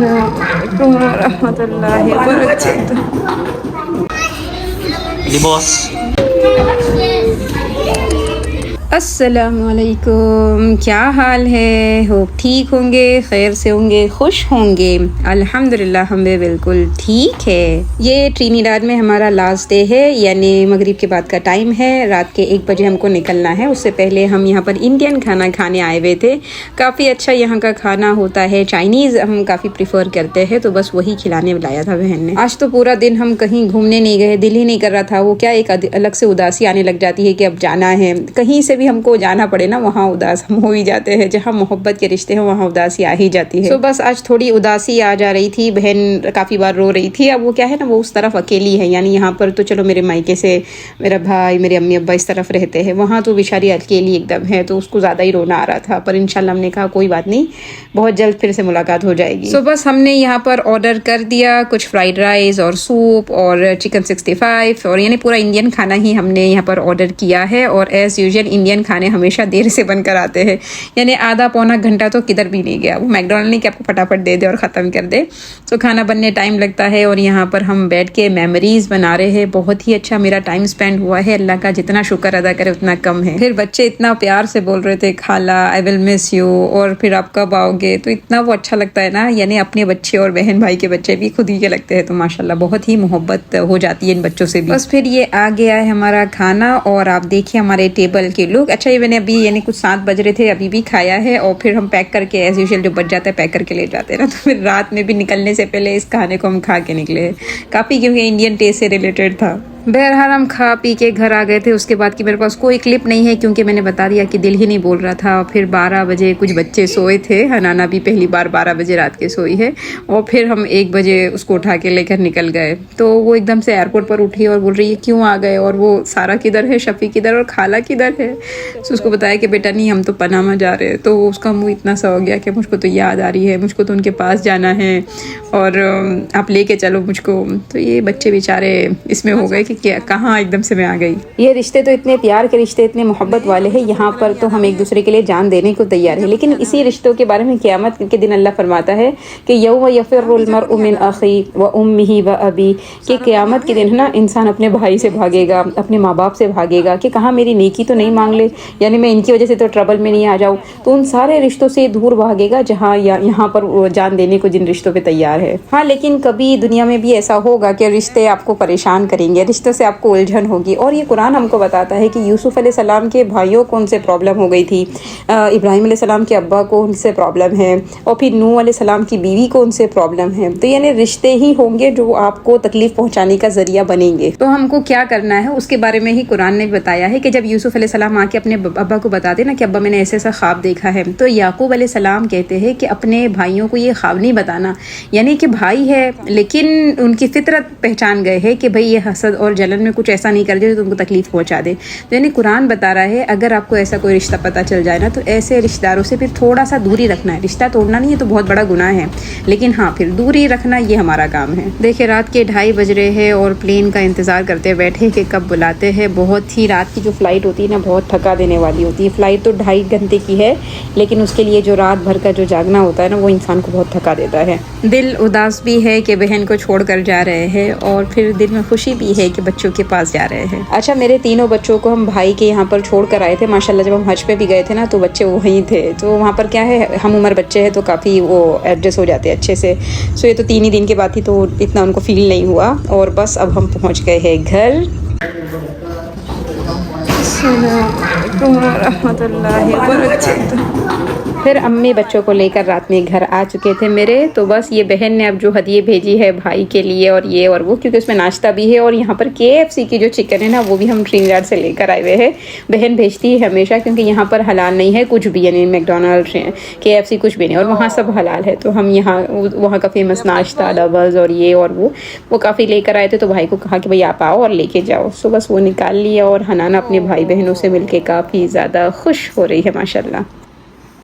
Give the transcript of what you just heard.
अस्सलामुअलैकुम वरहमतुल्लाहि वबरकातुहू। The boss. अस्सलामुअलैकुम, क्या हाल है? होप ठीक होंगे, खैर से होंगे, खुश होंगे। अल्हम्दुलिल्लाह हम भी बिल्कुल ठीक है। ये ट्रिनिडाद में हमारा लास्ट डे है, यानी मगरिब के बाद का टाइम है। रात के 1 बजे हमको निकलना है। उससे पहले हम यहाँ पर इंडियन खाना खाने आए हुए थे। काफ़ी अच्छा यहाँ का खाना होता है, चाइनीज़ हम काफ़ी प्रीफर करते हैं, तो बस वही खिलाने बुलाया था बहन ने। आज तो पूरा दिन हम कहीं घूमने नहीं गए, दिल ही नहीं कर रहा था। वो क्या एक अलग से उदासी आने लग जाती है कि अब जाना है, कहीं से भी हमको जाना पड़े ना वहाँ उदास हम हो ही जाते हैं। जहाँ मोहब्बत के रिश्ते हैं वहाँ उदासी आ ही जाती है। तो बस आज थोड़ी उदासी आ जा रही थी। बहन काफ़ी बार रो रही थी। अब वो क्या है ना, वो उस तरफ अकेली है, यानी यहाँ पर तो चलो मेरे मायके से मेरा भाई, मेरे अम्मी अब्बा इस तरफ रहते हैं, वहाँ तो बेचारी अकेली एकदम है, तो उसको ज़्यादा ही रोना आ रहा था। पर इंशाल्लाह हमने कहा कोई बात नहीं, बहुत जल्द फिर से मुलाकात हो जाएगी। सो बस हमने यहाँ पर ऑर्डर कर दिया कुछ फ्राइड राइस और सूप और चिकन 65, और यानी पूरा इंडियन खाना ही हमने यहाँ पर ऑर्डर किया है। और एज़ यूजुअल इंडियन खाने हमेशा देर से बनकर आते हैं, यानी आधा पौना घंटा तो किधर भी नहीं गया। वो मैकडोनल्ड नहीं कि आपको फटाफट दे दे और ख़त्म कर दे, तो खाना बनने टाइम लगता है। और यहाँ पर हम बैठ के मेमोरीज बना रहे हैं। बहुत ही अच्छा मेरा टाइम स्पेंड हुआ है, अल्लाह का जितना शुक्र अदा करे उतना कम है। फिर बच्चे इतना प्यार से बोल रहे थे खाला आई विल मिस यू, और फिर आप कब आओगे, तो इतना वो अच्छा लगता है ना। यानी अपने बच्चे और बहन भाई के बच्चे भी खुद ही के लगते हैं, तो माशाल्लाह बहुत ही मोहब्बत हो जाती है इन बच्चों से भी। बस फिर ये आ गया है हमारा खाना, और आप देखिए हमारे टेबल के लोग। अच्छा ये मैंने अभी यानी कुछ 7 बज रहे थे, अभी भी खाया है, और फिर हम पैक करके एज यूजुअल जो बच जाता है पैक करके ले जाते हैं ना, तो फिर रात में भी निकलने से पहले इस खाने को हम खा के निकले काफ़ी, क्योंकि इंडियन टेस्ट से रिलेटेड था। बहरहाल हम खा पी के घर आ गए थे। उसके बाद की मेरे पास कोई क्लिप नहीं है, क्योंकि मैंने बता दिया कि दिल ही नहीं बोल रहा था। फिर 12 बजे कुछ बच्चे सोए थे, हनाना भी पहली बार 12 बजे रात के सोई है, और फिर हम 1 बजे उसको उठा के लेकर निकल गए। तो वो एकदम से एयरपोर्ट पर उठी और बोल रही है क्यों आ गए, और वो सारा किधर है, शफ़ी किधर और खाला किधर है। तो उसको बताया कि बेटा नहीं हम तो पनामा जा रहे हैं। तो उसका मुँह इतना सा हो गया कि मुझको तो याद आ रही है, मुझको तो उनके पास जाना है, और आप लेके चलो मुझको। तो ये बच्चे बेचारे इसमें हो गए कि क्या कहाँ एकदम से मैं आ गई। ये रिश्ते तो इतने प्यार के रिश्ते, इतने मोहब्बत वाले हैं, यहाँ पर तो हम एक दूसरे के लिए जान देने को तैयार है। लेकिन इसी रिश्तों के बारे में क़यामत के दिन अल्लाह फरमाता है कि यौम यफ़िर्रुल मर्उ मिन अख़ी व उम्मिही व अबी, कि क़यामत के दिन है ना इंसान अपने भाई से भागेगा, अपने माँ बाप से भागेगा कि कहाँ मेरी नेकी तो नहीं मांग ले, यानी मैं इनकी वजह से तो ट्रबल में नहीं आ जाऊँ। तो उन सारे रिश्तों से दूर भागेगा जहाँ यहाँ पर जान देने को जिन रिश्तों पर तैयार है। हाँ, लेकिन कभी दुनिया में भी ऐसा होगा कि रिश्ते आपको परेशान करेंगे, रिश्ते से आपको उलझन होगी। और ये कुरान हमको बताता है कि यूसुफ अलैहिस्सलाम के भाइयों को उनसे प्रॉब्लम हो गई थी, इब्राहिम अलैहिस्सलाम के अब्बा को उनसे प्रॉब्लम है, और फिर नूह अलैहिस्सलाम की बीवी को उनसे प्रॉब्लम है। तो यानी रिश्ते ही होंगे जो आपको तकलीफ पहुंचाने का जरिया बनेंगे। तो हमको क्या करना है उसके बारे में ही कुरान ने बताया है कि जब यूसुफ अलैहिस्सलाम आके अपने अब्बा को बताते ना कि अब्बा मैंने ऐसे ऐसा ख्वाब देखा है, तो याकूब अलैहिस्सलाम कहते हैं कि अपने भाइयों को ये ख्वाब नहीं बताना, यानी कि भाई है लेकिन उनकी फितरत पहचान गए हैं कि भाई ये हसद और जलन में कुछ ऐसा नहीं कर दे तो तुमको तकलीफ पहुंचा दे। तो यानी कुरान बता रहा है अगर आपको ऐसा कोई रिश्ता पता चल जाए ना, तो ऐसे रिश्तेदारों से फिर थोड़ा सा दूरी रखना है। रिश्ता तोड़ना नहीं है तो बहुत बड़ा गुनाह है, लेकिन हाँ फिर दूरी रखना ये हमारा काम है। देखिए रात के 2:30 बज रहे हैं और प्लेन का इंतज़ार करते बैठे कि कब बुलाते हैं। बहुत ही रात की जो फ़्लाइट होती है ना बहुत थका देने वाली होती है। फ़्लाइट तो 2.5 घंटे की है, लेकिन उसके लिए जो रात भर का जो जागना होता है ना वो इंसान को बहुत थका देता है। दिल उदास भी है कि बहन को छोड़ कर जा रहे हैं, और फिर दिल में खुशी भी है कि बच्चों के पास जा रहे हैं। अच्छा मेरे तीनों बच्चों को हम भाई के यहाँ पर छोड़ कर आए थे। माशाल्लाह जब हम हज पे भी गए थे ना तो बच्चे वहीं थे, तो वहाँ पर क्या है हम उम्र बच्चे हैं तो काफ़ी वो एडजस्ट हो जाते हैं अच्छे से। सो ये तो 3 ही दिन के बाद थी तो इतना उनको फील नहीं हुआ। और बस अब हम पहुँच गए हैं घर। अस्सलामुअलैकुम वरहमतुल्लाहि वबरकातुहू। फिर अम्मी बच्चों को लेकर रात में घर आ चुके थे मेरे। तो बस ये बहन ने अब जो हदिये भेजी है भाई के लिए और ये और वो, क्योंकि उसमें नाश्ता भी है। और यहाँ पर KFC की जो चिकन है ना वो भी हम ट्रिनिडाद से लेकर आए हुए हैं। बहन भेजती है हमेशा, क्योंकि यहाँ पर हलाल नहीं है कुछ भी, यानी मैकडोनल्ड KFC कुछ भी नहीं, और वहाँ सब हलाल है। तो हम यहाँ वहाँ का फेमस नाश्ता डबल्स और ये और वो काफ़ी लेकर आए थे। तो भाई को कहा कि भाई आप आओ और लेके जाओ। सो बस वो निकाल लिया, और हनाना अपने भाई बहनों से मिल के काफ़ी ज़्यादा खुश हो रही है माशाल्लाह।